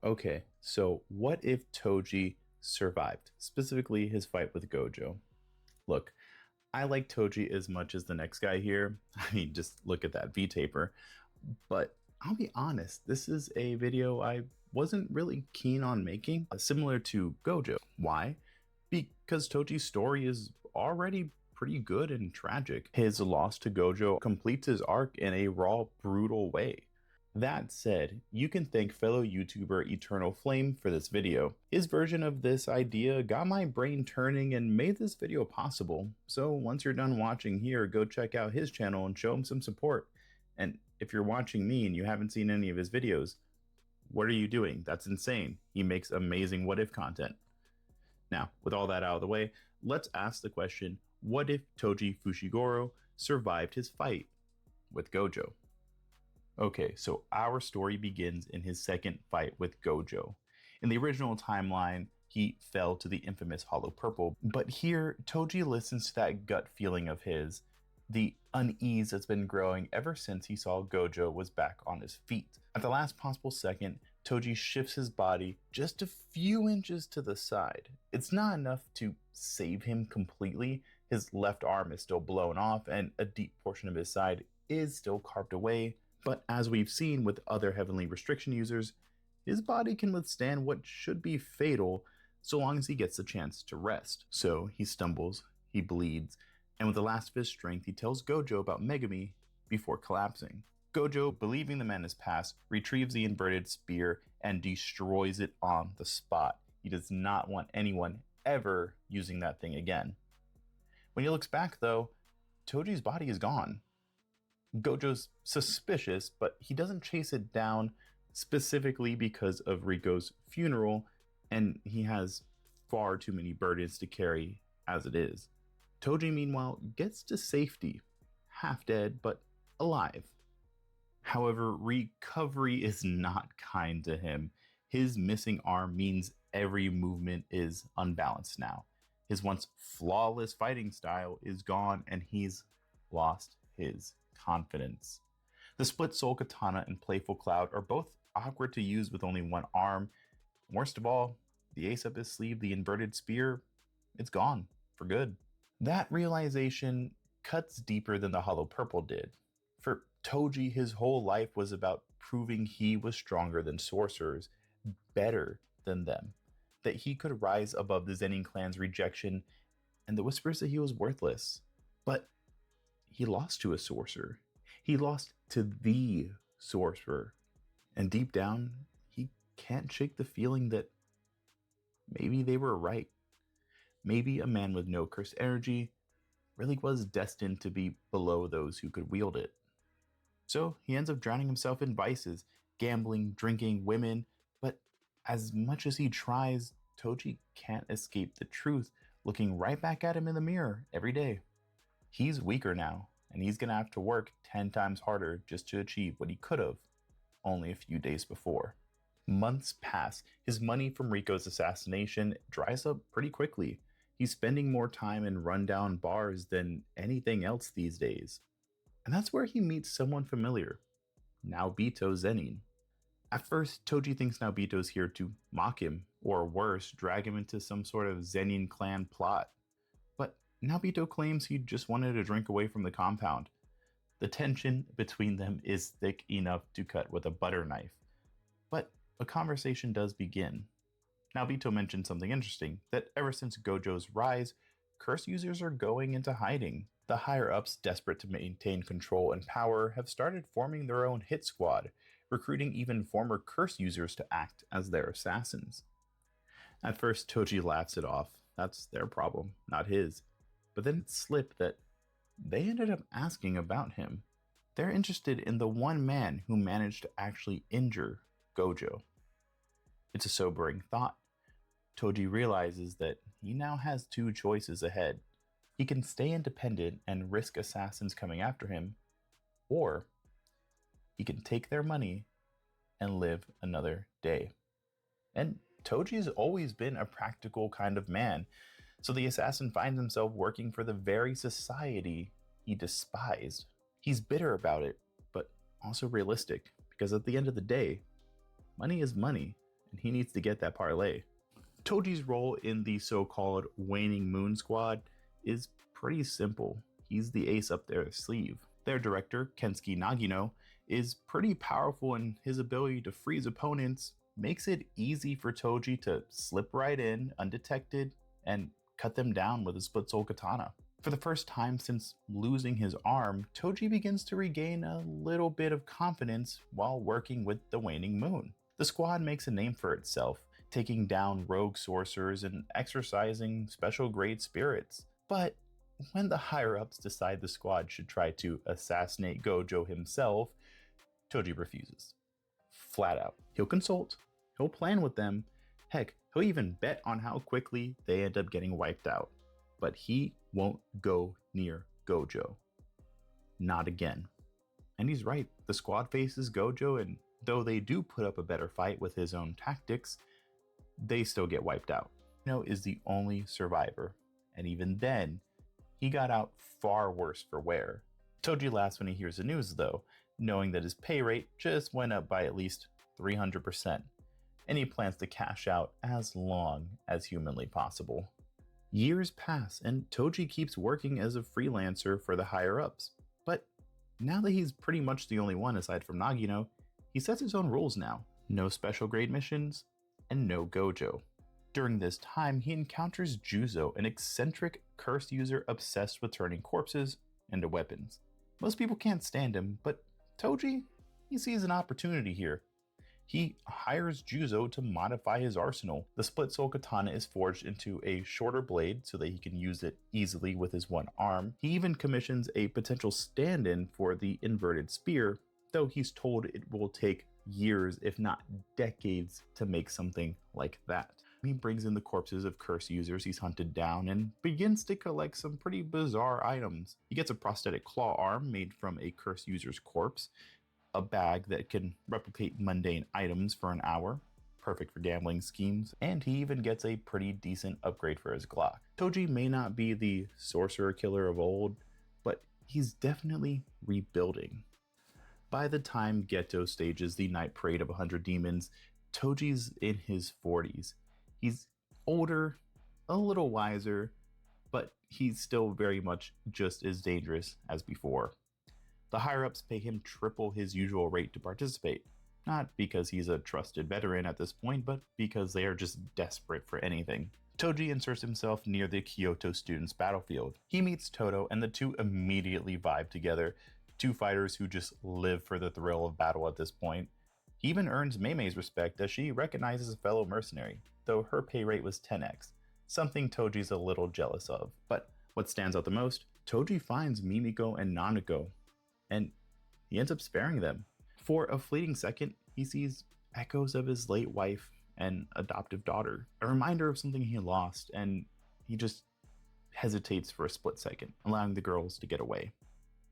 Okay, so what if Toji survived, specifically his fight with Gojo? Look, I like Toji as much as the next guy here. I mean, just look at that V-taper. But I'll be honest, this is a video I wasn't really keen on making, similar to Gojo. Why? Because Toji's story is already pretty good and tragic. His loss to Gojo completes his arc in a raw, brutal way. That said, you can thank fellow YouTuber Eternal Flame for this video. His version of this idea got my brain turning and made this video possible. So once you're done watching here, go check out his channel and show him some support. And if you're watching me and you haven't seen any of his videos, what are you doing? That's insane. He makes amazing what if content. Now, with all that out of the way, let's ask the question, what if Toji Fushiguro survived his fight with Gojo? Okay, so our story begins in his second fight with Gojo. In the original timeline, he fell to the infamous Hollow Purple, but here, Toji listens to that gut feeling of his, the unease that's been growing ever since he saw Gojo was back on his feet. At the last possible second, Toji shifts his body just a few inches to the side. It's not enough to save him completely. His left arm is still blown off and a deep portion of his side is still carved away. But as we've seen with other heavenly restriction users, his body can withstand what should be fatal so long as he gets the chance to rest. So he stumbles, he bleeds, and with the last of his strength, he tells Gojo about Megumi before collapsing. Gojo, believing the man has passed, retrieves the inverted spear and destroys it on the spot. He does not want anyone ever using that thing again. When he looks back though, Toji's body is gone. Gojo's suspicious, but he doesn't chase it down specifically because of Riko's funeral, and he has far too many burdens to carry as it is. Toji, meanwhile, gets to safety, half dead, but alive. However, recovery is not kind to him. His missing arm means every movement is unbalanced now. His once flawless fighting style is gone, and he's lost his confidence. The split soul katana and playful cloud are both awkward to use with only one arm. Worst of all, the ace up his sleeve, the inverted spear, it's gone for good. That realization cuts deeper than the Hollow Purple did. For Toji, his whole life was about proving he was stronger than sorcerers, better than them, that he could rise above the Zenin clan's rejection and the whispers that he was worthless. But he lost to a sorcerer. He lost to the sorcerer. And deep down, he can't shake the feeling that maybe they were right. Maybe a man with no cursed energy really was destined to be below those who could wield it. So he ends up drowning himself in vices, gambling, drinking, women, but as much as he tries, Toji can't escape the truth, looking right back at him in the mirror every day. He's weaker now, and he's gonna have to work 10 times harder just to achieve what he could have only a few days before. Months pass. His money from Riko's assassination dries up pretty quickly. He's spending more time in rundown bars than anything else these days. And that's where he meets someone familiar, Naobito Zenin. At first, Toji thinks Naobito's here to mock him, or worse, drag him into some sort of Zenin clan plot. But Naobito claims he just wanted a drink away from the compound. The tension between them is thick enough to cut with a butter knife. But a conversation does begin. Naobito mentioned something interesting, that ever since Gojo's rise, curse users are going into hiding. The higher-ups, desperate to maintain control and power, have started forming their own hit squad, recruiting even former curse users to act as their assassins. At first, Toji laughs it off. That's their problem, not his. But then it slipped that they ended up asking about him. They're interested in the one man who managed to actually injure Gojo. It's a sobering thought. Toji realizes that he now has two choices ahead. He can stay independent and risk assassins coming after him, or he can take their money and live another day. And Toji's always been a practical kind of man, so the assassin finds himself working for the very society he despised. He's bitter about it, but also realistic, because at the end of the day, money is money, and he needs to get that parlay. Toji's role in the so-called Waning Moon Squad is pretty simple. He's the ace up their sleeve. Their director, Kensuke Nagino, is pretty powerful, and his ability to freeze opponents makes it easy for Toji to slip right in undetected and cut them down with a split soul katana. For the first time since losing his arm, Toji begins to regain a little bit of confidence while working with the Waning Moon. The squad makes a name for itself, taking down rogue sorcerers and exercising special grade spirits. But when the higher-ups decide the squad should try to assassinate Gojo himself, Toji refuses. Flat out. He'll consult, he'll plan with them, heck, he'll even bet on how quickly they end up getting wiped out. But he won't go near Gojo. Not again. And he's right, the squad faces Gojo, and though they do put up a better fight with his own tactics, they still get wiped out. Is the only survivor, and even then, he got out far worse for wear. Toji laughs when he hears the news though, knowing that his pay rate just went up by at least 300%, and he plans to cash out as long as humanly possible. Years pass, and Toji keeps working as a freelancer for the higher-ups. But now that he's pretty much the only one aside from Nagino, he sets his own rules now. No special grade missions, and no Gojo. During this time, he encounters Juzo, an eccentric curse user obsessed with turning corpses into weapons. Most people can't stand him, but Toji, he sees an opportunity here. He hires Juzo to modify his arsenal. The split soul katana is forged into a shorter blade so that he can use it easily with his one arm. He even commissions a potential stand-in for the inverted spear, though he's told it will take years, if not decades, to make something like that. He brings in the corpses of curse users he's hunted down and begins to collect some pretty bizarre items. He gets a prosthetic claw arm made from a curse user's corpse, a bag that can replicate mundane items for an hour, perfect for gambling schemes, and he even gets a pretty decent upgrade for his Glock. Toji may not be the Sorcerer Killer of old, but he's definitely rebuilding. By the time Geto stages the Night Parade of 100 Demons, Toji's in his 40s. He's older, a little wiser, but he's still very much just as dangerous as before. The higher-ups pay him triple his usual rate to participate, not because he's a trusted veteran at this point, but because they are just desperate for anything. Toji inserts himself near the Kyoto students' battlefield. He meets Toto, and the two immediately vibe together, two fighters who just live for the thrill of battle at this point. He even earns Mei's respect as she recognizes a fellow mercenary, though her pay rate was 10x, something Toji's a little jealous of. But what stands out the most, Toji finds Mimiko and Nanako, and he ends up sparing them. For a fleeting second, he sees echoes of his late wife and adoptive daughter, a reminder of something he lost, and he just hesitates for a split second, allowing the girls to get away.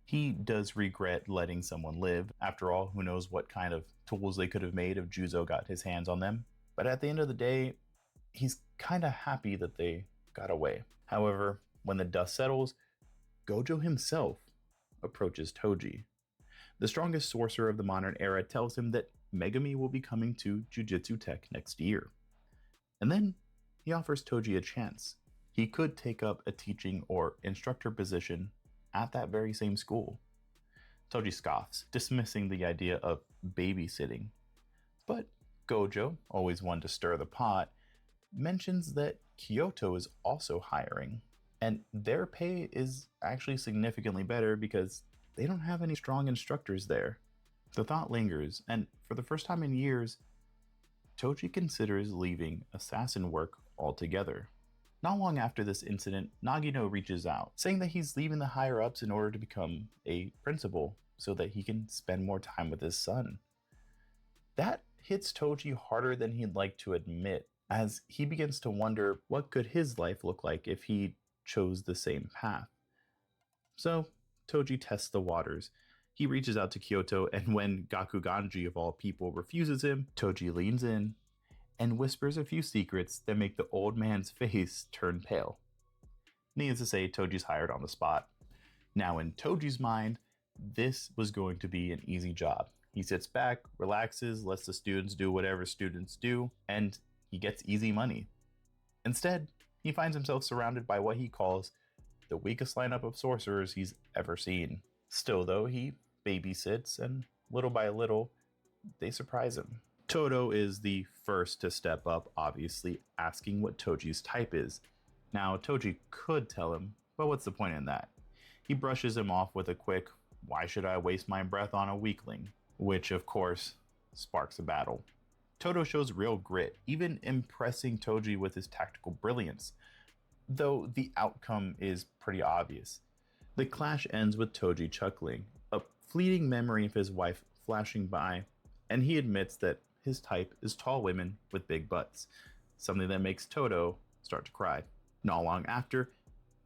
He does regret letting someone live. After all, who knows what kind of tools they could have made if Juzo got his hands on them. But at the end of the day, he's kind of happy that they got away. However, when the dust settles, Gojo himself approaches Toji. The strongest sorcerer of the modern era tells him that Megami will be coming to Jujutsu Tech next year. And then he offers Toji a chance. He could take up a teaching or instructor position at that very same school. Toji scoffs, dismissing the idea of babysitting. But Gojo, always one to stir the pot, mentions that Kyoto is also hiring, and their pay is actually significantly better because they don't have any strong instructors there. The thought lingers, and for the first time in years, Toji considers leaving assassin work altogether. Not long after this incident, Nagino reaches out, saying that he's leaving the higher-ups in order to become a principal so that he can spend more time with his son. That hits Toji harder than he'd like to admit, as he begins to wonder what could his life look like if he chose the same path. So, Toji tests the waters. He reaches out to Kyoto, and when Gakuganji of all people refuses him, Toji leans in and whispers a few secrets that make the old man's face turn pale. Needless to say, Toji's hired on the spot. Now, in Toji's mind, this was going to be an easy job. He sits back, relaxes, lets the students do whatever students do, and he gets easy money. Instead, he finds himself surrounded by what he calls the weakest lineup of sorcerers he's ever seen. Still, though, he babysits, and little by little, they surprise him. Todo is the first to step up, obviously, asking what Toji's type is. Now, Toji could tell him, but what's the point in that? He brushes him off with a quick, "Why should I waste my breath on a weakling?" Which, of course, sparks a battle. Todo shows real grit, even impressing Toji with his tactical brilliance, though the outcome is pretty obvious. The clash ends with Toji chuckling, a fleeting memory of his wife flashing by, and he admits that his type is tall women with big butts, something that makes Todo start to cry. Not long after,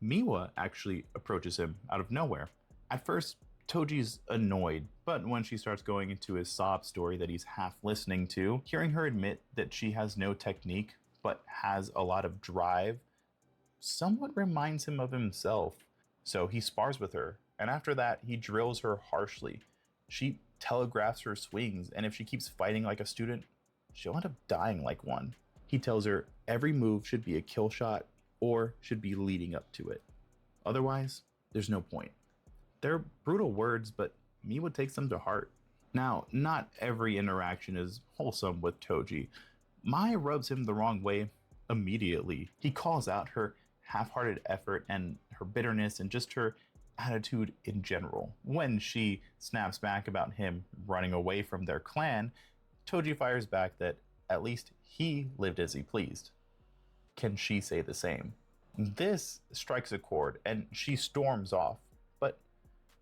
Miwa actually approaches him out of nowhere. At first, Toji's annoyed, but when she starts going into his sob story that he's half listening to, hearing her admit that she has no technique but has a lot of drive somewhat reminds him of himself. So he spars with her, and after that, he drills her harshly. She telegraphs her swings, and if she keeps fighting like a student, she'll end up dying like one. He tells her every move should be a kill shot or should be leading up to it. Otherwise, there's no point. They're brutal words, but Miwa takes them to heart. Now, not every interaction is wholesome with Toji. Mai rubs him the wrong way immediately. He calls out her half-hearted effort and her bitterness and just her attitude in general. When she snaps back about him running away from their clan, Toji fires back that at least he lived as he pleased. Can she say the same? This strikes a chord and she storms off, but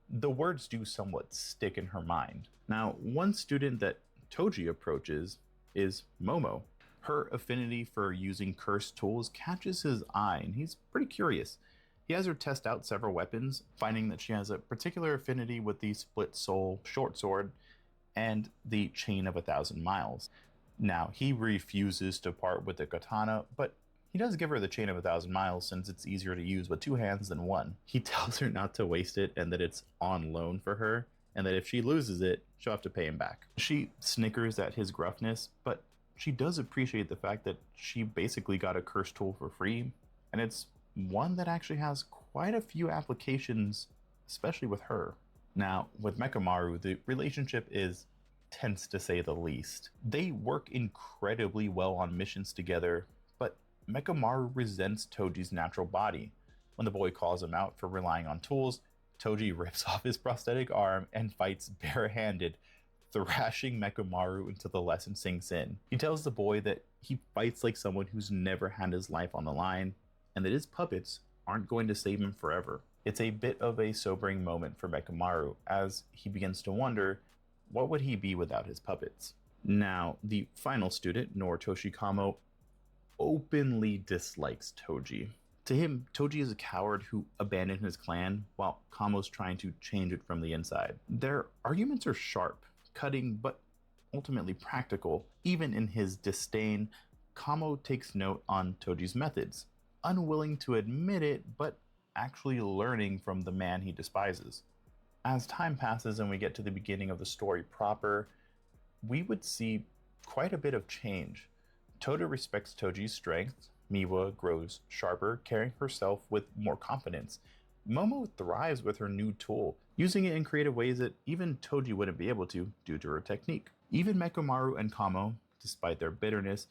the words do somewhat stick in her mind. Now, one student that Toji approaches is Momo. Her affinity for using cursed tools catches his eye, and he's pretty curious. He has her test out several weapons, finding that she has a particular affinity with the split soul short sword and the chain of 1,000 miles. Now, he refuses to part with the katana, but he does give her the chain of 1,000 miles since it's easier to use with 2 hands than 1. He tells her not to waste it and that it's on loan for her, and that if she loses it, she'll have to pay him back. She snickers at his gruffness, but she does appreciate the fact that she basically got a cursed tool for free, and it's one that actually has quite a few applications, especially with her. Now, with Mechamaru, the relationship is tense to say the least. They work incredibly well on missions together, but Mechamaru resents Toji's natural body. When the boy calls him out for relying on tools, Toji rips off his prosthetic arm and fights barehanded, thrashing Mechamaru until the lesson sinks in. He tells the boy that he fights like someone who's never had his life on the line, and that his puppets aren't going to save him forever. It's a bit of a sobering moment for Mechamaru, as he begins to wonder, what would he be without his puppets? Now, the final student, Noritoshi Kamo, openly dislikes Toji. To him, Toji is a coward who abandoned his clan, while Kamo's trying to change it from the inside. Their arguments are sharp, cutting, but ultimately practical. Even in his disdain, Kamo takes note on Toji's methods, unwilling to admit it, but actually learning from the man he despises. As time passes and we get to the beginning of the story proper, we would see quite a bit of change. Todo respects Toji's strength, Miwa grows sharper, carrying herself with more confidence. Momo thrives with her new tool, using it in creative ways that even Toji wouldn't be able to due to her technique. Even Mechamaru and Kamo, despite their bitterness,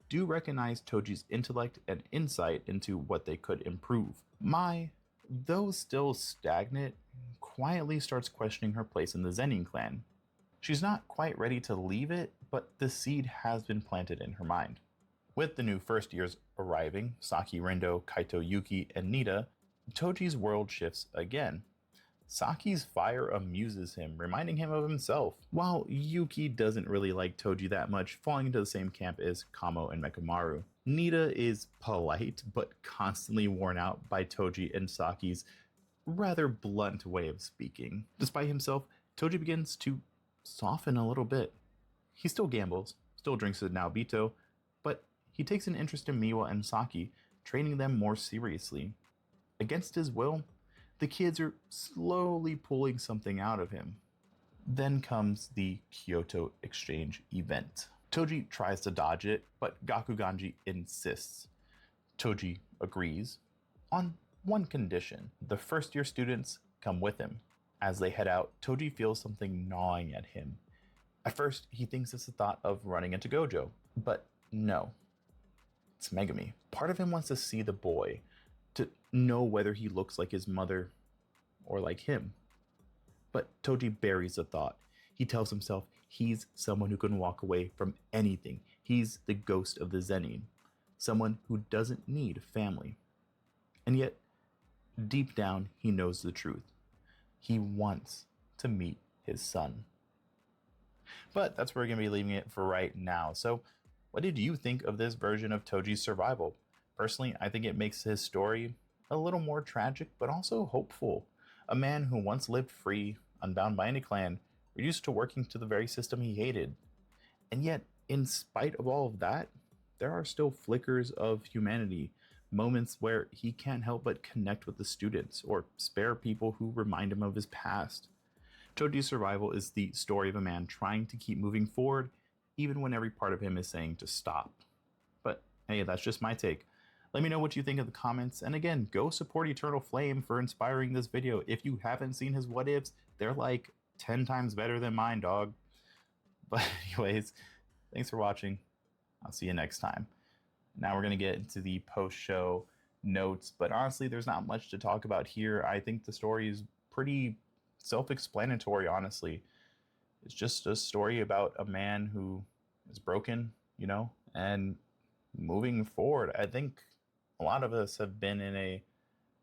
do recognize Toji's intellect and insight into what they could improve. Mai, though still stagnant, quietly starts questioning her place in the Zenin clan. She's not quite ready to leave it, but the seed has been planted in her mind. With the new first years arriving, Saki, Rindo, Kaito, Yuki, and Nita, Toji's world shifts again. Saki's fire amuses him, reminding him of himself, while Yuki doesn't really like Toji that much, falling into the same camp as Kamo and Mechamaru. Nita is polite, but constantly worn out by Toji and Saki's rather blunt way of speaking. Despite himself, Toji begins to soften a little bit. He still gambles, still drinks at Naobito, but he takes an interest in Miwa and Saki, training them more seriously. Against his will, the kids are slowly pulling something out of him. Then comes the Kyoto Exchange event. Toji tries to dodge it, but Gakuganji insists. Toji agrees on one condition: the first year students come with him. As they head out, Toji feels something gnawing at him. At first, he thinks it's the thought of running into Gojo, but no, it's Megumi. Part of him wants to see the boy, to know whether he looks like his mother or like him. But Toji buries the thought. He tells himself he's someone who can walk away from anything. He's the ghost of the Zenin, someone who doesn't need family. And yet, deep down, he knows the truth. He wants to meet his son. But that's where we're going to be leaving it for right now. So, what did you think of this version of Toji's survival? Personally, I think it makes his story a little more tragic, but also hopeful. A man who once lived free, unbound by any clan, reduced to working to the very system he hated. And yet, in spite of all of that, there are still flickers of humanity, moments where he can't help but connect with the students or spare people who remind him of his past. Toji's survival is the story of a man trying to keep moving forward, even when every part of him is saying to stop. But hey, that's just my take. Let me know what you think in the comments, and again, go support Eternal Flame for inspiring this video. If you haven't seen his what ifs, they're like 10 times better than mine, dog. But anyways, thanks for watching. I'll see you next time. Now we're going to get into the post-show notes, but honestly, there's not much to talk about here. I think the story is pretty self-explanatory, honestly. It's just a story about a man who is broken, and moving forward. I think a lot of us have been in a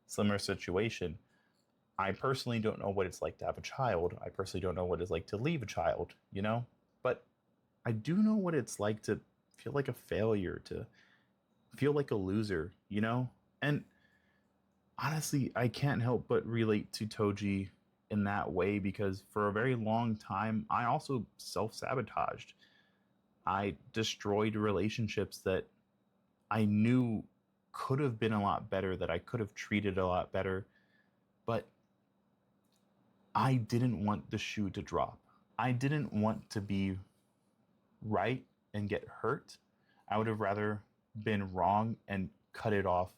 similar situation. I personally don't know what it's like to have a child. I personally don't know what it's like to leave a child, but I do know what it's like to feel like a failure, to feel like a loser, And honestly, I can't help but relate to Toji in that way, because for a very long time, I also self-sabotaged. I destroyed relationships that I knew could have been a lot better, that I could have treated a lot better, but I didn't want the shoe to drop. I didn't want to be right and get hurt. I would have rather been wrong and cut it off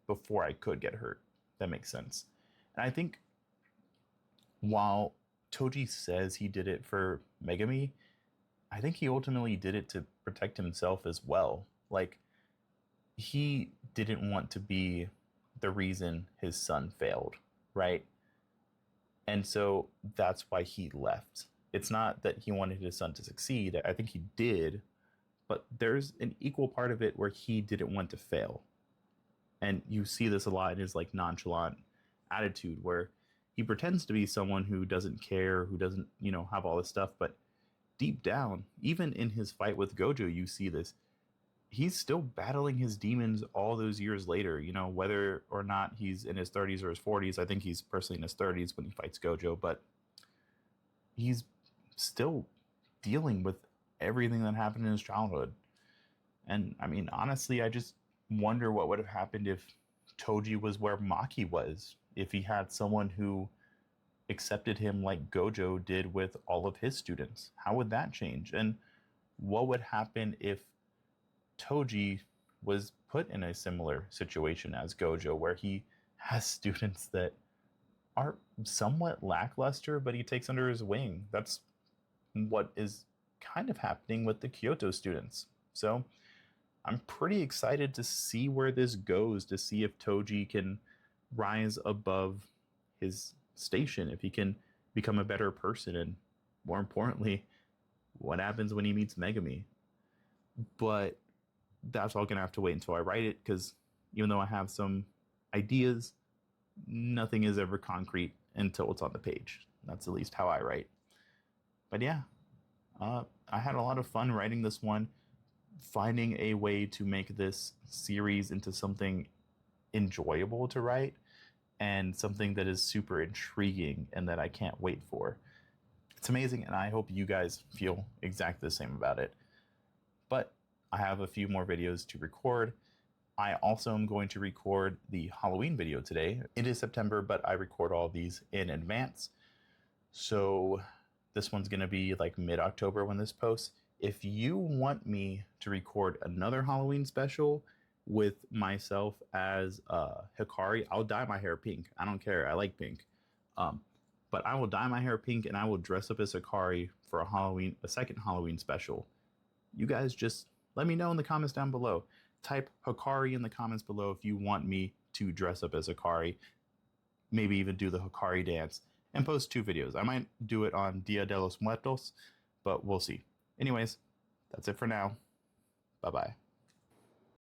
before I could get hurt. That makes sense. And I think while Toji says he did it for Megumi, I think he ultimately did it to protect himself as well. Like, he didn't want to be the reason his son failed, right? And so that's why he left. It's not that he wanted his son to succeed. I think he did, but there's an equal part of it where he didn't want to fail. And you see this a lot in his nonchalant attitude, where he pretends to be someone who doesn't care, who doesn't, have all this stuff, but deep down, even in his fight with Gojo, you see this. He's still battling his demons all those years later, whether or not he's in his 30s or his 40s. I think he's personally in his 30s when he fights Gojo, but he's still dealing with everything that happened in his childhood. And I mean, honestly, I just wonder what would have happened if Toji was where Maki was, if he had someone who accepted him like Gojo did with all of his students. How would that change? And what would happen if Toji was put in a similar situation as Gojo, where he has students that are somewhat lackluster, but he takes under his wing? That's what is kind of happening with the Kyoto students. So I'm pretty excited to see where this goes, to see if Toji can rise above his station, if he can become a better person, and more importantly, what happens when he meets Megumi. But that's all gonna have to wait until I write it, because even though I have some ideas, nothing is ever concrete until it's on the page. That's at least how I write. But yeah, I had a lot of fun writing this one, finding a way to make this series into something enjoyable to write and something that is super intriguing and that I can't wait for. It's amazing, and I hope you guys feel exactly the same about it. But I have a few more videos to record. I also am going to record the Halloween video today. It is September, but I record all these in advance. So This one's going to be like mid-October when this posts. If you want me to record another Halloween special with myself as Hikari, I'll dye my hair pink. I don't care. I like pink. But I will dye my hair pink and I will dress up as Hikari for a second Halloween special. You guys just let me know in the comments down below. Type Hikari in the comments below if you want me to dress up as Hikari. Maybe even do the Hikari dance and post 2 videos. I might do it on Dia de los Muertos, but we'll see. Anyways, that's it for now. Bye-bye.